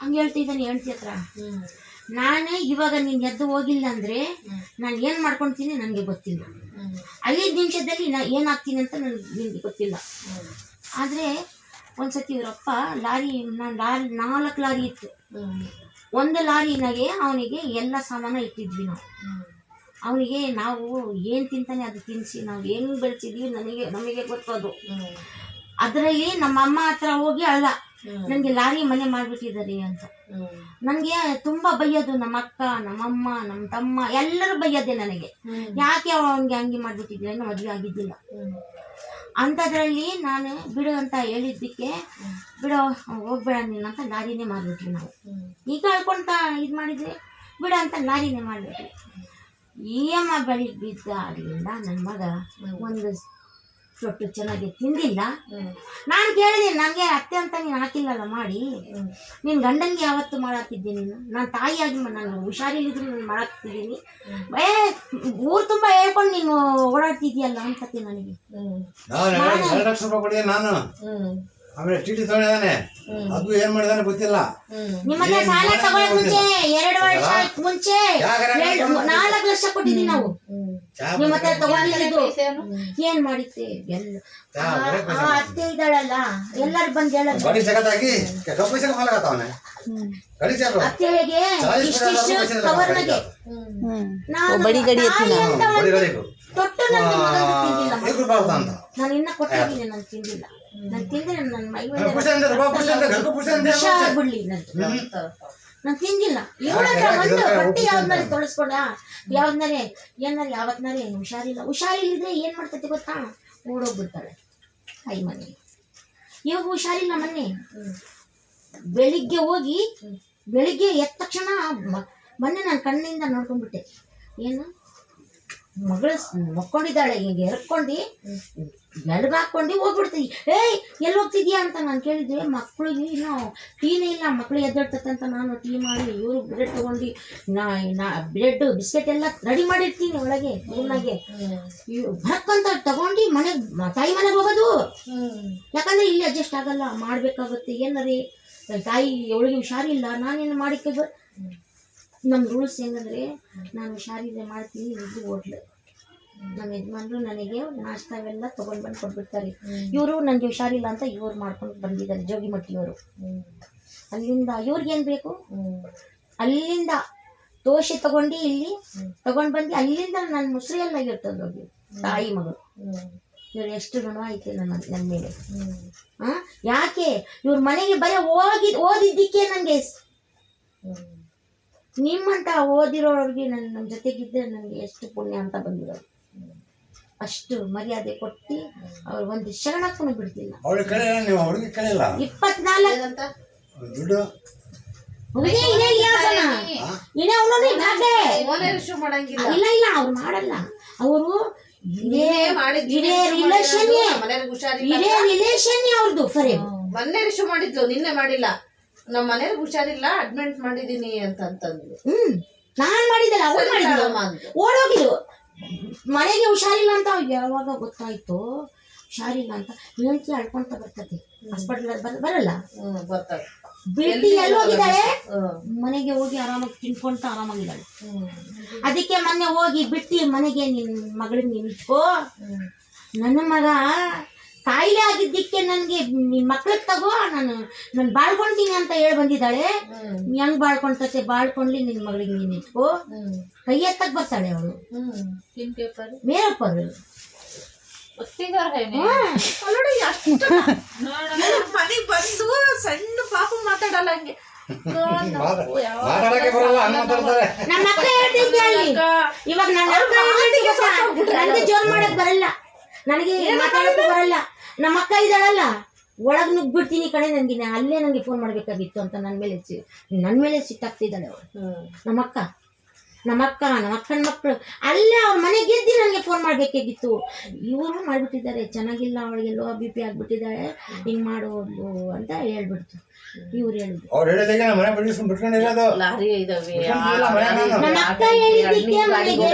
ಹಂಗೆ ಹೇಳ್ತಿದ್ದಾನೆ ಹೆಂಡತಿ ಹತ್ರ. ನಾನೇ ಇವಾಗ ನೀನು ಎದ್ದು ಹೋಗಿಲ್ಲ ಅಂದರೆ ನಾನು ಏನು ಮಾಡ್ಕೊಳ್ತೀನಿ ನನಗೆ ಗೊತ್ತಿಲ್ಲ. 5 ನಿಮಿಷದಲ್ಲಿ ಏನಾಗ್ತೀನಿ ಅಂತ ನಿನಗೆ ಗೊತ್ತಿಲ್ಲ. ಆದರೆ ಒಂದು ಸತಿ ಇವರಪ್ಪ ಲಾರಿ 4 ಲಾರಿ ಇತ್ತು. ಒಂದು ಲಾರಿನಾಗೆ ಅವನಿಗೆ ಎಲ್ಲ ಸಾಮಾನು ಇಟ್ಟಿದ್ವಿ ನಾವು. ಅವನಿಗೆ ನಾವು ಏನು ತಿಂತಾನೆ ಅದು ತಿನ್ನಿಸಿ ನಾವು ಹೆಂಗೆ ಬೆಳೆಸಿದ್ವಿ ನಮಗೆ ಗೊತ್ತದು. ಅದರಲ್ಲಿ ನಮ್ಮ ಅಮ್ಮ ಹತ್ರ ಹೋಗಿ ಅಲ್ಲ ನನಗೆ ಲಾರಿ ಮನೆ ಮಾಡಿಬಿಟ್ಟಿದ್ದಾರೆ ಅಂತ. ನನಗೆ ತುಂಬ ಬೈಯೋದು, ನಮ್ಮ ಅಕ್ಕ, ನಮ್ಮಮ್ಮ, ನಮ್ಮ ತಮ್ಮ ಎಲ್ಲರೂ ಬೈಯೋದೆ ನನಗೆ. ಯಾಕೆ ಅವನಿಗೆ ಹಂಗೆ ಮಾಡಿಬಿಟ್ಟಿದ್ರೆ ಅನ್ನೋ ಮದುವೆ ಆಗಿದ್ದಿಲ್ಲ. ಅಂಥದ್ರಲ್ಲಿ ನಾನು ಬಿಡು ಅಂತ ಹೇಳಿದ್ದಕ್ಕೆ ಬಿಡೋ ಹೋಗ್ಬೇಡ ನೀನು ಅಂತ ಲಾರಿನೇ ಮಾಡಿಬಿಟ್ವಿ ನಾವು. ಈಗ ಹೇಳ್ಕೊಂತ ಇದು ಮಾಡಿದರೆ ಬಿಡು ಅಂತ ಲಾರಿನೇ ಮಾಡಿಬಿಟ್ವಿ. ಅಮ್ಮ ಬೆಳಿಗ್ಗೆ ಬಿದ್ದ ಆಗಲಿಲ್ಲ ನನ್ನ ಮಗ ಒಂದು ರೊಟ್ಟಿ ಚೆನ್ನಾಗಿ ತಿಂದಿಲ್ಲ. ನಾನು ಕೇಳಿದೆ, ನನಗೆ ಅತ್ತೆ ಅಂತ ನೀನು ಹಾಕಿಲ್ಲಲ್ಲ ಮಾಡಿ, ನೀನು ಗಂಡನಿಗೆ ಯಾವತ್ತು ಮಾಡಾಕ್ತಿದ್ದೆ ನೀನು? ನಾನು ತಾಯಿಯಾಗಿ ನಾನು ಹುಷಾರಿಲ್ಲಿದ್ರು ನಾನು ಮಾಡಾಕ್ತಿದ್ದೀನಿ. ಊರು ತುಂಬ ಹೇಳ್ಕೊಂಡು ನೀನು ಓಡಾಡ್ತಿದ್ಯಲ್ಲ ಅನ್ಕತ್ತೀನಿ ನನಗೆ. ನಾನು ಆಮೇಲೆ ಟಿಟಿ ತಗೊಂಡಿದ್ದಾನೆ, ಅದು ಏನ್ ಮಾಡಿದಾನೆ ಗೊತ್ತಿಲ್ಲ. ನಿಮ್ಮನ್ನ ಸಾಲ ತಗೊಳ್ಳೋಕೆ ಮುಂಚೆ 2 ವರ್ಷ ಮುಂಚೆ 4 ಲಕ್ಷ ಕೊಟ್ಟಿದ್ದೀವಿ ನಾವು. ನಿಮ್ಮ ಹತ್ರ ತಗೊಂಡಿದ್ದು ಏನ್ ಮಾಡಿತ್ತೆ ಎಲ್ಲ ಅತ್ತೆ ಇದ್ದಾಳಲ್ಲ, ಎಲ್ಲರೂ ಬಂದು ಹೇಳೋದು ಅತ್ತೆಗೆ ಇಷ್ಟಿಷ್ಟು ಕವರ್ನಾಗೆ ತೊಟ್ಟು ನನಗೆ ತಿಂದಿಲ್ಲ. ನಾನು ಇನ್ನ ಕೊಟ್ಟಿದ್ದೀನಿ, ನಾನು ತಿಂದಿಲ್ಲ. ನಾನು ತಿಂದ್ರೆ ನನ್ನ ಮೈ ಬಿಡ್ಲಿ ನಾನು ತಿಂದಿಲ್ಲ. ಇವಳ ಒಂದು ಹೊಟ್ಟೆ ಯಾವ್ದಾರೆ ತೊಳಸ್ಕೊಂಡ ಯಾವ್ದಾರೆ ಯಾವತ್ನಾರೆ ಹುಷಾರಿಲ್ಲಿದ್ರೆ ಏನ್ ಮಾಡ್ತೈತಿ ಗೊತ್ತಾ, ಓಡೋಗ್ಬಿಡ್ತಾಳೆ ತಾಯಿ ಮನೆಗೆ. ಇವಾಗ ಹುಷಾರಿಲ್ಲ. ಬೆಳಿಗ್ಗೆ ಹೋಗಿ ಬೆಳಿಗ್ಗೆ ಎದ್ದ ತಕ್ಷಣ ಮೊನ್ನೆ ನಾನು ಕಣ್ಣಿಂದ ನೋಡ್ಕೊಂಡ್ಬಿಟ್ಟೆ. ಏನು ಮಗಳು ಮಕ್ಕೊಂಡಿದ್ದಾಳೆ, ಈಗ ಎರ್ಕೊಂಡು ಎಡಗಾಕೊಂಡು ಹೋಗ್ಬಿಡ್ತೀವಿ. ಎಲ್ಲಿ ಹೋಗ್ತಿದ್ಯಾ ಅಂತ ನಾನು ಕೇಳಿದ್ರೆ, ಮಕ್ಳಿಗೆ ಇನ್ನೂ ಟೀನೇ ಇಲ್ಲ, ಮಕ್ಳು ಎದ್ದೇಳ್ತಂತ ನಾನು ಟೀ ಮಾಡಿ ಇವರು ಬ್ರೆಡ್ ತೊಗೊಂಡು ಬ್ರೆಡ್ ಬಿಸ್ಕೆಟ್ ಎಲ್ಲ ರೆಡಿ ಮಾಡಿರ್ತೀನಿ ಒಳಗೆ ರೂಮ್ನಾಗೆ. ಭರಕ್ಕಂತ ತಗೊಂಡು ತಾಯಿ ಮನೆಗೆ ಹೋಗೋದು. ಯಾಕಂದರೆ ಇಲ್ಲಿ ಅಡ್ಜಸ್ಟ್ ಆಗಲ್ಲ, ಮಾಡಬೇಕಾಗುತ್ತೆ. ಏನರಿ ತಾಯಿ ಅವಳಿಗೆ ಹುಷಾರಿಲ್ಲ, ನಾನೇನು ಮಾಡಿಕೆ ನಮ್ಮ ರೂಲ್ಸ್ ಏನಂದರೆ, ನಾನು ಹುಷಾರಿದ್ರೆ ಮಾಡ್ತೀನಿ, ಇದು ಹೋಟ್ಲು ನಮ್ಮ ಯಜಮಾನ್ರು ನನಗೆ ನಾಷ್ಟಾವೆಲ್ಲ ತೊಗೊಂಡು ಬಂದು ಕೊಟ್ಬಿಡ್ತಾರೆ. ಇವರು ನನಗೆ ಹುಷಾರಿಲ್ಲ ಅಂತ ಇವ್ರು ಮಾಡ್ಕೊಂಡು ಬಂದಿದ್ದಾರೆ, ಜೋಗಿಮಟ್ಟಿಯವರು. ಅಲ್ಲಿಂದ ಇವ್ರಿಗೇನು ಬೇಕು, ಅಲ್ಲಿಂದ ದೋಸೆ ತಗೊಂಡು ಇಲ್ಲಿ ತಗೊಂಡು ಬಂದು ಅಲ್ಲಿಂದ ನನ್ನ ಮುಸ್ರಿ ಎಲ್ಲ ಇರ್ತದೆ ಹೋಗಿ ತಾಯಿ ಮಗಳು. ಇವ್ರು ಎಷ್ಟು ಋಣ ಐತೆ ನನ್ನ ಮೇಲೆ. ಯಾಕೆ ಇವ್ರ ಮನೆಗೆ ಬರೀ ಓದಿದ್ದಕ್ಕೆ ನನಗೆ ನಿಮ್ಮಂತ ಓದಿರೋರಿಗೆ ನನ್ನ ಜೊತೆಗಿದ್ದರೆ ನನಗೆ ಎಷ್ಟು ಪುಣ್ಯ ಅಂತ ಬಂದಿರೋದು. ಅಷ್ಟು ಮರ್ಯಾದೆ ಕೊಟ್ಟು ಅವ್ರು ಒಂದು ಶರಣಕ್ಕೂ ಬಿಡ್ತಿಲ್ಲ. 24 ಇಲ್ಲ ಅವ್ರು ಮಾಡಲ್ಲ. ಅವರು ಇದೇ ರಿಲೇಷನ್ ಅವ್ರದ್ದು. ಮೊನ್ನೆ ರಿಶ್ಯೂ ಮಾಡಿದ್ಲು, ನಿನ್ನೆ ಮಾಡಿಲ್ಲ. ನಮ್ಮ ಮನೇಲಿ ಹುಷಾರಿಲ್ಲ, ಅಡ್ಮಿಟ್ ಮಾಡಿದೀನಿ ಅಂತಂದ್ರು. ನಾನ್ ಮಾಡಿದ್ದಲ್ಲ, ಅವ್ರು ಮಾಡಿದ್ರು. ಓಡೋಗಿದ್ದು ಮನೆಗೆ ಹುಷಾರಿಲ್ಲ ಅಂತ ಯಾವಾಗ ಗೊತ್ತಾಯ್ತು ಹುಷಾರಿಲ್ಲ ಅಂತ ಹೇಳ್ತಿ ಅಳ್ಕೊಂತ ಬರ್ತದೆ. ಹಾಸ್ಪಿಟಲ್ ಬರಲ್ಲ, ಬಿಟ್ಟು ಎಲ್ಲಿ ಹೋಗಿದ್ದಾಳೆ, ಮನೆಗೆ ಹೋಗಿ ಆರಾಮಾಗಿ ತಿನ್ಕೊಂತ ಆರಾಮಾಗಿದ್ದಾಳೆ. ಅದಕ್ಕೆ ಮೊನ್ನೆ ಹೋಗಿ ಬಿಟ್ಟು ಮನೆಗೆ ನಿನ್ನ ಮಗಳಿಗೆ ನಿಂತ್ಕೋ, ನನ್ನ ಮಗ ಕಾಯಿಲೆ ಆಗಿದ್ದಕ್ಕೆ ನನಗೆ ನಿನ್ನ ಮಕ್ಳಿಗೆ ತಗೋ, ನಾನು ಬಾಳ್ಕೊಳ್ತೀನಿ ಅಂತ ಹೇಳಿ ಬಂದಿದ್ದಾಳೆ. ಹೆಂಗ್ ಬಾಳ್ಕೊಂತತೆ, ಬಾಳ್ಕೊಂಡ್ಲಿ ನಿನ್ನ ಮಗಳಿಗೆ ನೀನು ನಿಂತ್ಕೋ. ಕೈ ಎತ್ತಕ್ಕೆ ಬರ್ತಾಳೆ ಅವಳು. ಮೇರಪ್ಪರು ಮನೆಗೆ ಬಂದು ಸಣ್ಣ ಪಾಪ ಮಾತಾಡಲ್ಲ ಹಂಗೆ. ನಮ್ಮ ಅಕ್ಕ ಹೇಳ್ತಿದ್ದೆ ಇವಾಗ ನನಗೆ ಜೋರ್ ಮಾಡಕ್ ಬರಲ್ಲ, ನನಗೆ ಮಾತಾಡೋಕೆ ಬರಲ್ಲ. ನಮ್ಮ ಅಕ್ಕ ಇದ್ದಾಳಲ್ಲ, ಒಳಗೆ ನುಗ್ಬಿಡ್ತೀನಿ ಕಣೆ, ನನಗೆ ಅಲ್ಲೇ ನನಗೆ ಫೋನ್ ಮಾಡಬೇಕಾಗಿತ್ತು ಅಂತ ನನ್ನ ಮೇಲೆ ಸಿಟ್ಟಾಗ್ತಿದ್ದಾಳೆ ಅವಳು. ನಮ್ಮ ಅಕ್ಕ ನಮ್ಮ ಅಕ್ಕನ ಮಕ್ಕಳು ಅಲ್ಲೇ ಅವ್ರ ಮನೆಗೆ ಗೆದ್ದು ನನಗೆ ಫೋನ್ ಮಾಡಬೇಕಾಗಿತ್ತು. ಇವರು ಮಾಡಿಬಿಟ್ಟಿದ್ದಾರೆ, ಚೆನ್ನಾಗಿಲ್ಲ ಅವಳಿಗೆ ಲೋ ಬಿ ಪಿ ಆಗಿಬಿಟ್ಟಿದ್ದಾಳೆ, ಹಿಂಗೆ ಮಾಡೋದು ಅಂತ ಹೇಳ್ಬಿಡ್ತು. ಇವ್ರು ಹೇಳಿದ್ರು ಅವ್ರು ಹೇಳಿದಾಗ ಮನೆ ಬಿಡಿಸ್ಕೊಂಡು ಬಿಟ್ಕೊಂಡಿರೋದು. ಲಾರಿ ಇದಾವೆ, ನನ್ನ ಅಕ್ಕ ಹೇಳಿದ್ದಕ್ಕೆ ಮನೆಗೆ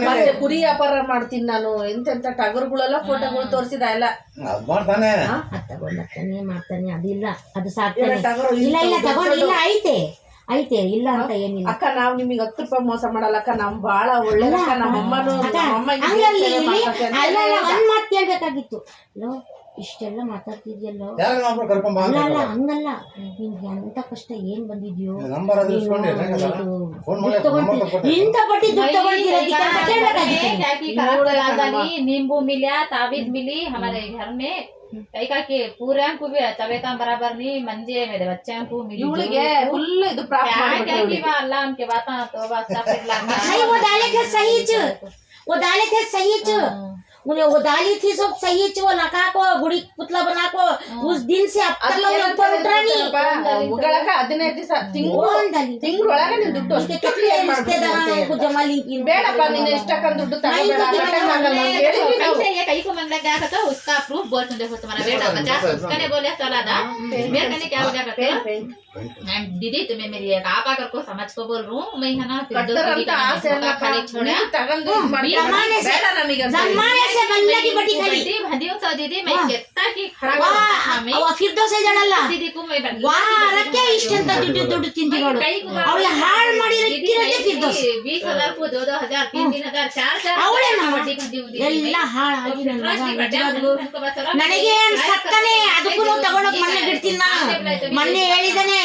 ಮತ್ತೆ ಕುರಿ ವ್ಯಾಪಾರ ಮಾಡ್ತೀನಿ ನಾನು. ಎಂತೆಂತ ಟಗರುಗಳೆಲ್ಲ ಫೋಟೋಗಳು ತೋರಿಸಿದ ಎಲ್ಲ ಅದ್ ಮಾಡ್ತಾನೆ. ತಗೊಂಡಾನೆ ಮಾಡ್ತಾನೆ, ಅದಿಲ್ಲ ಅದು ಸಾಕ್ತಾನೆ. ಟಗರು ಇಲ್ಲ ಇಲ್ಲ ತಗೊಂಡಿಲ್ಲ, ಐತೆ ಇಲ್ಲ ಅಂತ ಏನಿಲ್ಲ. ಅಕ್ಕ ನಾವ್ ನಿಮಗೆ 10 ರೂಪಾಯಿ ಮೋಸ ಮಾಡಲ್ಲ ಅಕ್ಕ, ನಮ್ ಬಾಳ ಒಳ್ಳೆದಕ್ಕ. ನಮ್ಮಮ್ಮನು ಒಂದ್ ಮಾತು ಕೇಳ್ಬೇಕಾಗಿತ್ತು. ಲೋ ಇಷ್ಟೆಲ್ಲ ಮಾತಾಡ್ತಿದ್ಯಲ್ಲೋ, ಯಾರು ಕರ್ಕೊಂಡ್ ಬಾ ಅಲ್ಲ ಹಂಗಲ್ಲ, ನಿನ್ಗೆ ಅಂತ ಕಷ್ಟ ಏನ್ ಬಂದಿದ್ಯೋ, ನಂಬರ್ ಅದು ಇಸ್ಕೊಂಡು ಫೋನ್ ಮಾಡಿ ಇಂಥ ಪಟ್ಟಿ ದುಡ್ಡು तगोड़िದ್ದೀರಾ नींबू मिला, ताबीज मिली हमारे घर में। कई का के पूरे को भी तबीयत बराबर नहीं, मंजे मेरे बच्चे को मिली। ಇವಳಿಗೆ ಫುಲ್ ಇದು ಪ್ರಾಪ್ತ ಮಾಡ್ಬಿಟ್ರು. अल्लाह उनके बातें तो बस नहीं, वो डाले थे सही च, वो डाले थे सही च, उन्हें वो डाली थी सब सही च, वो लगा को गुड़ी पुतला बना को उस दिन से अब तक ऊपर उठ रहा नहीं। ಉಗಳಕ 15 ದಿವಸ ತಿಂಗಳೊಳಗೆ ನೀನು ದುಡ್ಡು ಅಷ್ಟು ಕ್ಲಿಯರ್ रिश्तेदारों जमा लिंकी ಬೇಡಪ್ಪ, ನೀನು ಇಷ್ಟಕ್ಕಂತ ದುಡ್ಡು ತಗೋಬೇಡ. कई को मंगला गया था, उसका प्रूफ बोल देखो तुम्हारा बेटा 50 उसने बोले चला था। मेरे कहने क्या हो गया करते दीदी, तुम्हें मेरी एक आपा कर को समझ को बोल रहा हूँ मैं, है ना खाली छोड़ा ತಗೊಂಡು ಬೇಡ ನಮಗೆ जमाने से बल्ला की बटी खाली भंदियों सा दीदी मैं कितना की वो फिर दो से जड़ಲ್ಲ दीदी को मैं ವಾರಕ್ಕೆ ಇಷ್ಟಂತ ದುಡ್ಡು ತಿಂದಿರೋಳು ಅವಳು ಹಾಳು ಮಾಡಿ ಇಕ್ಕಿರೋದೇ ಫಿರ್ ದೋಸ್ 20,000 को 2,000 3,000 4,000 ಅವಳೇ ಬಡ್ಡಿ ಬಂದಿದ್ದು ಎಲ್ಲ ಹಾಳಾಗಿ ನನ್ನ ನನಗೆ ಸಕ್ಕನೆ ಅದಕ್ಕೂ ತಗೊಂಡೋಗಿ ಮನೆ ಬಿಡ್ತೀನಿ ನಾನು. ಮೊನ್ನೆ ಹೇಳಿದಾನೆ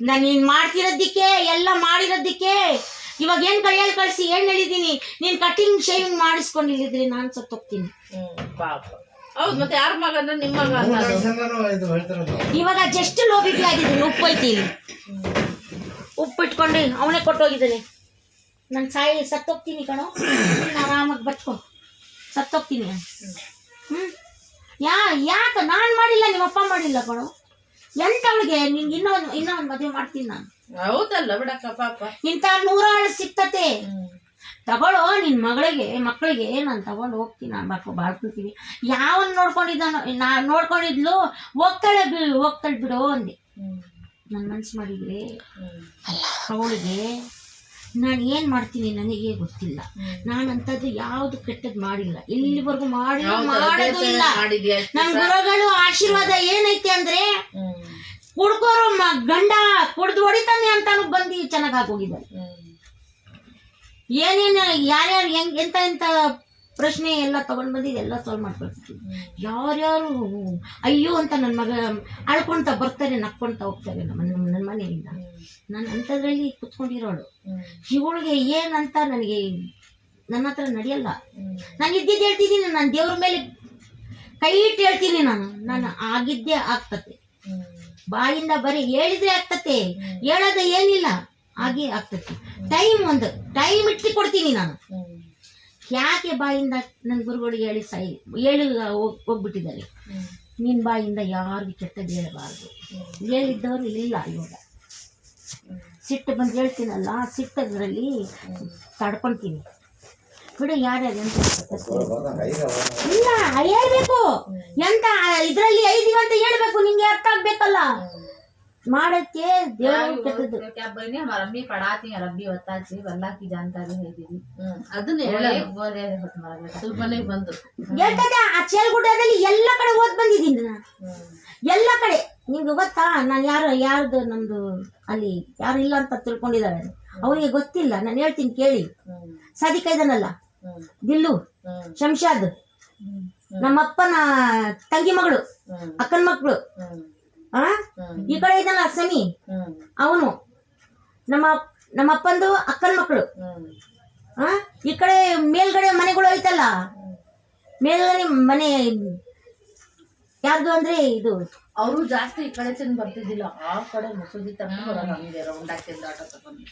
ನಾನು ನೀನ್ ಮಾಡ್ತಿರೋದಕ್ಕೆ ಎಲ್ಲ ಮಾಡಿರೋದಕ್ಕೆ ಇವಾಗ ಏನ್ ಕೈಯಲ್ಲಿ ಕಳ್ಸಿ ಏನ್ ಹೇಳಿದೀನಿ, ನೀನ್ ಕಟಿಂಗ್ ಶೇವಿಂಗ್ ಮಾಡಿಸ್ಕೊಂಡಿಲ್ಲಿದ್ರಿ ನಾನು ಸತ್ತೋಗ್ತೀನಿ. ಪಾಪ ಹೌದು, ಮತ್ತೆ ಯಾರ ಮಗ ಅಂದ್ರೆ ನಿಮ್ಮ ಮಗ ಅನ್ನೋದು. ಇವಾಗ ಜಸ್ಟ್ ಲೋ ಬಿ ಪಿ ಆಗಿದ್ದೀನಿ, ಉಪ್ಪು ಐತೀನಿ, ಉಪ್ಪು ಇಟ್ಕೊಂಡು ಅವನೇ ಕೊಟ್ಟೋಗಿದ್ದಾನೆ. ನಾನು ಸತ್ತೋಗ್ತೀನಿ ಕಣೋ, ಆರಾಮಾಗಿ ಬಚ್ಕೊ, ಸತ್ತೋಗ್ತೀನಿ. ಯಾಕ ನಾನು ಮಾಡಿಲ್ಲ, ನಿಮ್ಮಪ್ಪ ಮಾಡಿಲ್ಲ ಕಣೋ. ಎಂಟವಳಿಗೆ ನಿನ್ಗೆ ಇನ್ನೊಂದು ಮದುವೆ ಮಾಡ್ತೀನಿ ನಾನು. ಹೌದಲ್ಲ ಬಿಡಕ್ಕ, ಪಾಪ ಇಂಥ 100 ಸಿಕ್ತತೆ ತಗೊಳ್ಳೋ ನಿನ್ ಮಕ್ಕಳಿಗೆ ನಾನು ತಗೊಂಡು ಹೋಗ್ತೀನಿ, ನಾನು ಬಾಳ್ಕೊಳ್ತೀನಿ. ಯಾವನ್ ನೋಡ್ಕೊಂಡಿದ್ಲು ಹೋಗ್ತಾಳೆ ಬಿಡು ಅಂದೆ. ನನ್ನ ಮನ್ಸು ಮಾಡಿದ್ರೆ ಅಲ್ಲ ಅವಳಿಗೆ ನಾನು ಏನು ಮಾಡ್ತೀನಿ ನನಗೆ ಗೊತ್ತಿಲ್ಲ. ನಾನಂಥದ್ದು ಯಾವುದು ಕೆಟ್ಟದ್ದು ಮಾಡಿಲ್ಲ, ಇಲ್ಲಿವರೆಗೂ ಮಾಡೋದು ಇಲ್ಲ. ನಮ್ಮ ಗುರುಗಳು ಆಶೀರ್ವಾದ ಏನೈತೆ ಅಂದ್ರೆ ಕುಡ್ಕೋರು ಗಂಡ ಕುಡ್ದು ಹೊಡಿತಾನೆ ಅಂತಾನು ಬಂದು ಚೆನ್ನಾಗಾಗೋಗಿದ್ದಾರೆ. ಏನೇನು ಯಾರ್ಯಾರು ಎಂತ ಪ್ರಶ್ನೆ ಎಲ್ಲ ತಗೊಂಡು ಬಂದು ಎಲ್ಲ ಸಾಲ್ವ್ ಮಾಡ್ಕೊಳ್ತೀವಿ. ಯಾರ್ಯಾರು ಅಯ್ಯೋ ಅಂತ ನನ್ನ ಮಗ ಅಳ್ಕೊಂತ ಬರ್ತಾರೆ, ನಕ್ಕೊಂತ ಹೋಗ್ತಾರೆ ನನ್ನ ಮನೆಯಿಂದ. ನಾನು ಅಂಥದ್ರಲ್ಲಿ ಕುತ್ಕೊಂಡಿರೋಳು. ಇವಳಿಗೆ ಏನಂತ ನನಗೆ ನನ್ನ ಹತ್ರ ನಡೆಯಲ್ಲ. ನಾನು ಇದ್ದಿದ್ದು ಹೇಳ್ತಿದ್ದೀನಿ, ನಾನು ದೇವ್ರ ಮೇಲೆ ಕೈ ಇಟ್ಟು ಹೇಳ್ತೀನಿ. ನಾನು ಆಗಿದ್ದೇ ಆಗ್ತತೆ, ಬಾಯಿಂದ ಬರೀ ಹೇಳಿದ್ರೆ ಆಗ್ತತೆ, ಹೇಳೋದು ಏನಿಲ್ಲ, ಹಾಗೆ ಆಗ್ತತೆ. ಟೈಮ್ ಇಟ್ಟು ಕೊಡ್ತೀನಿ ನಾನು. ಯಾಕೆ ಬಾಯಿಂದ ನನ್ನ ಗುರುಗಳಿಗೆ ಹೇಳಿ ಹೋಗ್ಬಿಟ್ಟಿದ್ದಾರೆ, ನಿನ್ನ ಬಾಯಿಂದ ಯಾರಿಗೂ ಕೆಟ್ಟದ್ದು ಹೇಳಬಾರ್ದು. ಹೇಳಿದ್ದವರು ಇಲ್ಲ. ಇವಾಗ ಸಿಟ್ಟು ಬಂದು ಹೇಳ್ತೀನಲ್ಲ, ಸಿಟ್ಟದ್ರಲ್ಲಿ ತಡ್ಕೊಳ್ತೀನಿ ಬಿಡು. ಯಾರ್ಯಾರು ಎಂತ ಇಲ್ಲ ಹೇಳ್ಬೇಕು, ಎಂತ ಇದ್ರಲ್ಲಿ 5 ಅಂತ ಹೇಳ್ಬೇಕು, ನಿಂಗೆ ಅರ್ಥ ಆಗ್ಬೇಕಲ್ಲ. ಮಾಡಕ್ಕೆ ದೇವರು ಕೆಟ್ಟದ್ದು. क्या बनी हमारा अम्मी पढ़ाती हैं, रब्बी बताची अल्लाह की जानकारी है दीदी. ಅದನ್ನ बोले तुम्हारा बेटा ಸುಮ್ಮನೆ ಬಂದು ಹೇಳ್ತದೆ. ಆ ಚೇಲ್ಗುಡ್ಡದಲ್ಲಿ ಎಲ್ಲ ಕಡೆ ಓದ್ ಬಂದಿದ್ದೀನಿ ನಾನು, ಎಲ್ಲ ಕಡೆ. ನಿಮ್ಗೆ ಗೊತ್ತಾ ನಾನು ಯಾರ್ದು ನಮ್ದು ಅಲ್ಲಿ ಯಾರು ಇಲ್ಲ ಅಂತ ತಿಳ್ಕೊಂಡಿದ್ದಾರೆ, ಅವರಿಗೆ ಗೊತ್ತಿಲ್ಲ. ನಾನು ಹೇಳ್ತೀನಿ ಕೇಳಿ. ಸಾದಿಕ ಇದಾನಲ್ಲ, ದಿಲ್ಲು, ಶಂಶಾದ್, ನಮ್ಮಪ್ಪನ ತಂಗಿ ಮಗಳು, ಅಕ್ಕನ ಮಕ್ಕಳು, ಈ ಕಡೆ ಇದ್ದಾನ ಸಮಿ, ಅವನು ನಮ್ಮಪ್ಪಂದು ಅಕ್ಕನ ಮಕ್ಕಳು. ಈ ಕಡೆ ಮೇಲ್ಗಡೆ ಮನೆಗಳು ಐತಲ್ಲ, ಮೇಲ್ಗಡೆ ಮನೆ ಯಾರ್ದು ಅಂದ್ರೆ ಇದು ಅವರು ಜಾಸ್ತಿ ಈ ಕಡೆ ಚೆಂದ ಬರ್ತಿದ್ದಿಲ್ಲ, ಆ ಕಡೆ ಮಸೂದಿ ತಕ್ಕ ಬರೋದು, ಹಂಗೆ ರೌಂಡ್ ಹಾಕಿಂದ ಆಟ ತಗೊಂಡು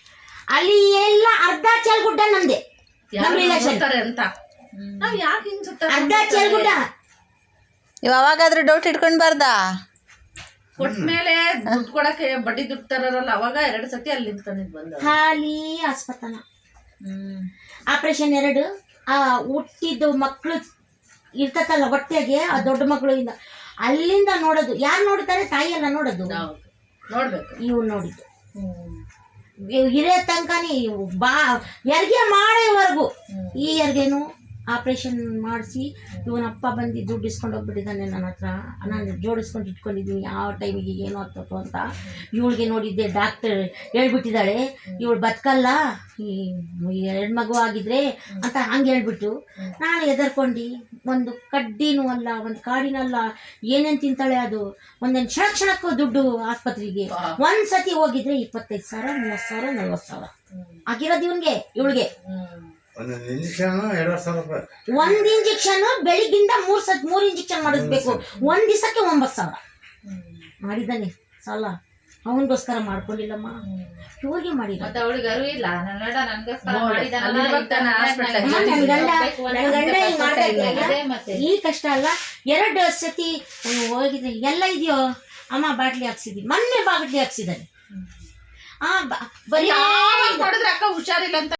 ಅಲ್ಲಿ ಎಲ್ಲ ಅರ್ಧ ಚೇಲ್ಗುಡ್ಡ ನಮ್ದೆ, ನಮ್ ರಿಲೇಷನ್ ಅಂತ. ನಾವ್ ಯಾಕೆ ಹಿಂಗ್ ಸುತ್ತ ಅರ್ಧ ಚೇಲ್ಗುಡ್ಡ. ನೀವು ಅವಾಗಾದ್ರೂ ಡೌಟ್ ಇಟ್ಕೊಂಡ್ಬಾರ್ದಾ? ಕೊಟ್ಮೇಲೆ ದುಡ್ಡು ಕೊಡಕ್ಕೆ ಬಡ್ಡಿ ದುಡ್ಡು ತರಲ್ಲ, ಅವಾಗ 2 ಸತಿ ಅಲ್ಲಿ ನಿಂತ್ಕೊಂಡಿದ್ ಬಂದ. ಖಾಲಿ ಆಸ್ಪತ್ರೆ, ಆಪರೇಷನ್ 2, ಆ ಹುಟ್ಟಿದ್ದು ಮಕ್ಕಳು ಇರ್ತತಲ್ಲ ಹೊಟ್ಟೆಗೆ, ಆ ದೊಡ್ಡ ಮಕ್ಕಳು ಇಂದ ಅಲ್ಲಿಂದ ನೋಡೋದು. ಯಾರು ನೋಡ್ತಾರೆ? ತಾಯಿ ಎಲ್ಲ ನೋಡೋದು. ನೋಡ್ಬೇಕು. ಇವ್ ನೋಡಿದ್ದು ಹಿರಿಯ ತನಕನೇ ಬಾ ಹೆರಿಗೆ ಮಾಡೋವರೆಗೂ. ಈ ಹೆರಿಗೆನು ಆಪ್ರೇಷನ್ ಮಾಡಿಸಿ ಇವನಪ್ಪ ಬಂದು ದುಡ್ಡು ಇಸ್ಕೊಂಡು ಹೋಗ್ಬಿಟ್ಟಿದ್ದಾನೆ ನನ್ನ ಹತ್ರ. ನಾನು ಜೋಡಿಸ್ಕೊಂಡು ಇಟ್ಕೊಂಡಿದ್ದೀನಿ ಯಾವ ಟೈಮಿಗೆ ಏನೋ ಆಗ್ತತ್ತು ಅಂತ. ಇವಳಿಗೆ ನೋಡಿದ್ದೆ ಡಾಕ್ಟರ್ ಹೇಳ್ಬಿಟ್ಟಿದ್ದಾಳೆ, ಇವಳು ಬದುಕಲ್ಲ, ಈ 2 ಮಗು ಆಗಿದ್ರೆ ಅಂತ ಹಂಗೆ ಹೇಳ್ಬಿಟ್ಟು ನಾನು ಹೆದರ್ಕೊಂಡು ಒಂದು ಕಡ್ಡಿನೂ ಅಲ್ಲ, ಒಂದು ಕಾಡಿನಲ್ಲ, ಏನೇನು ತಿಂತಾಳೆ ಅದು. ಒಂದೇನು ಕ್ಷಣಕ್ಕೂ ದುಡ್ಡು ಆಸ್ಪತ್ರೆಗೆ ಒಂದ್ಸತಿ ಹೋಗಿದ್ರೆ 25,000, 30,000, 40,000 ಆಗಿರೋದು ಇವಳಿಗೆ. ಒಂದೊಂದು ಇಂಜೆಕ್ಷನ್ 2,500 ರೂಪಾಯಿ. ಒಂದ್ ಇಂಜೆಕ್ಷನ್ ಬೆಳಿಗ್ಗಿಂದ 3 ಇಂಜೆಕ್ಷನ್ ಮಾಡಿಸ್ಬೇಕು. ಒಂದ್ ದಿವಸಕ್ಕೆ 9,000 ಮಾಡಿದ್ದಾನೆ ಸಾಲ. ಅವನಿಗೋಸ್ಕರ ಮಾಡ್ಕೊಂಡಿಲ್ಲಮ್ಮ, ಇವ್ರಿಗೆ ಮಾಡಿಲ್ಲ. ಮತ್ತೆ ಅವಳಿಗೆ ಅರಿವು ಇಲ್ಲ, ನನ್ಗೋಸ್ಕರ ಈ ಕಷ್ಟ ಅಲ್ಲ. 2 ಸತಿ ಹೋಗಿದ್ರೆ ಎಲ್ಲ ಇದೆಯೋ ಅಮ್ಮ ಬಾಟ್ಲಿ ಹಾಕ್ಸಿದ್ವಿ, ಮೊನ್ನೆ ಬಾಟ್ಲಿ ಹಾಕ್ಸಿದ್ದಾನೆ. ಬರೀ ನೋಡಿದ್ರೆ ಅಕ್ಕ ಹುಷಾರಿಲ್ಲ ಅಂತ